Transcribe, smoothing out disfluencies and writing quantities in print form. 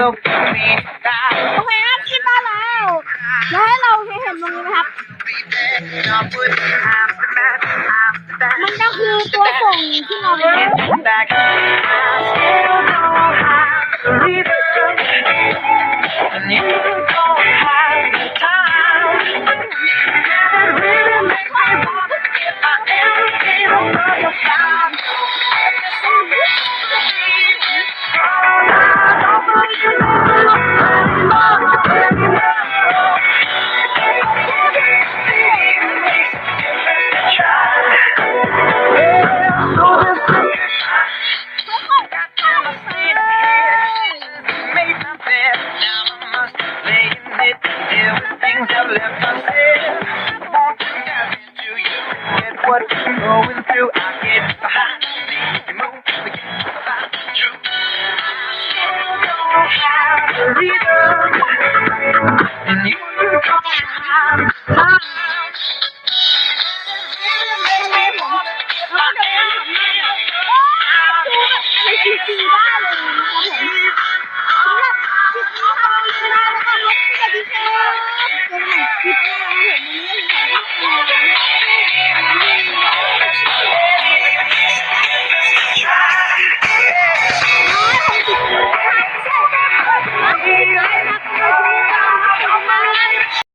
โอเคครับขึ้นมาแล้วแล้วให้เราเห็นตรงนี้นะครับมันก็คือตัวส่งที่เราWhat you're going through, I get behind me. You move, forget about the truth. You don't have the reason, and you don't have time. It makes me wanna get my hands on you. ในคลิปนี้ได้เลยนะครับผมสำหรับคลิปนี้ทำเวลาแล้วก็ลดสวัสดีครับเจอกันใหม่คลิปหน้าครับผมวันนี้เราจะทำ